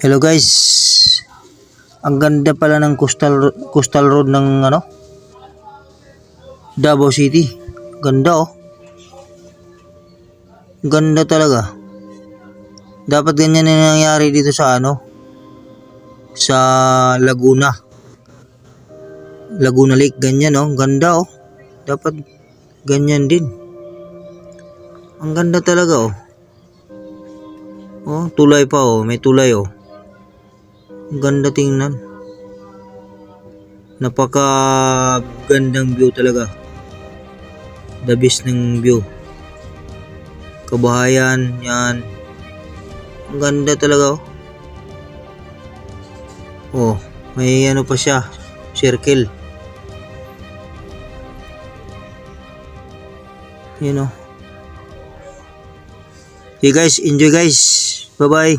Hello guys. Ang ganda pala ng coastal road ng Davao City. Ganda oh. Ganda talaga. Dapat ganyan na nangyari dito sa sa Laguna. Laguna Lake, ganyan oh. Ganda oh. Dapat ganyan din. Ang ganda talaga oh. Oh, tulay pa oh, may tulay oh. Ang ganda tingnan. Napaka gandang view talaga. The best ng view. Kabahayan, yan. Ang ganda talaga oh. Oh, may pa siya, circle. Yan oh. Okay guys, enjoy guys. Bye bye.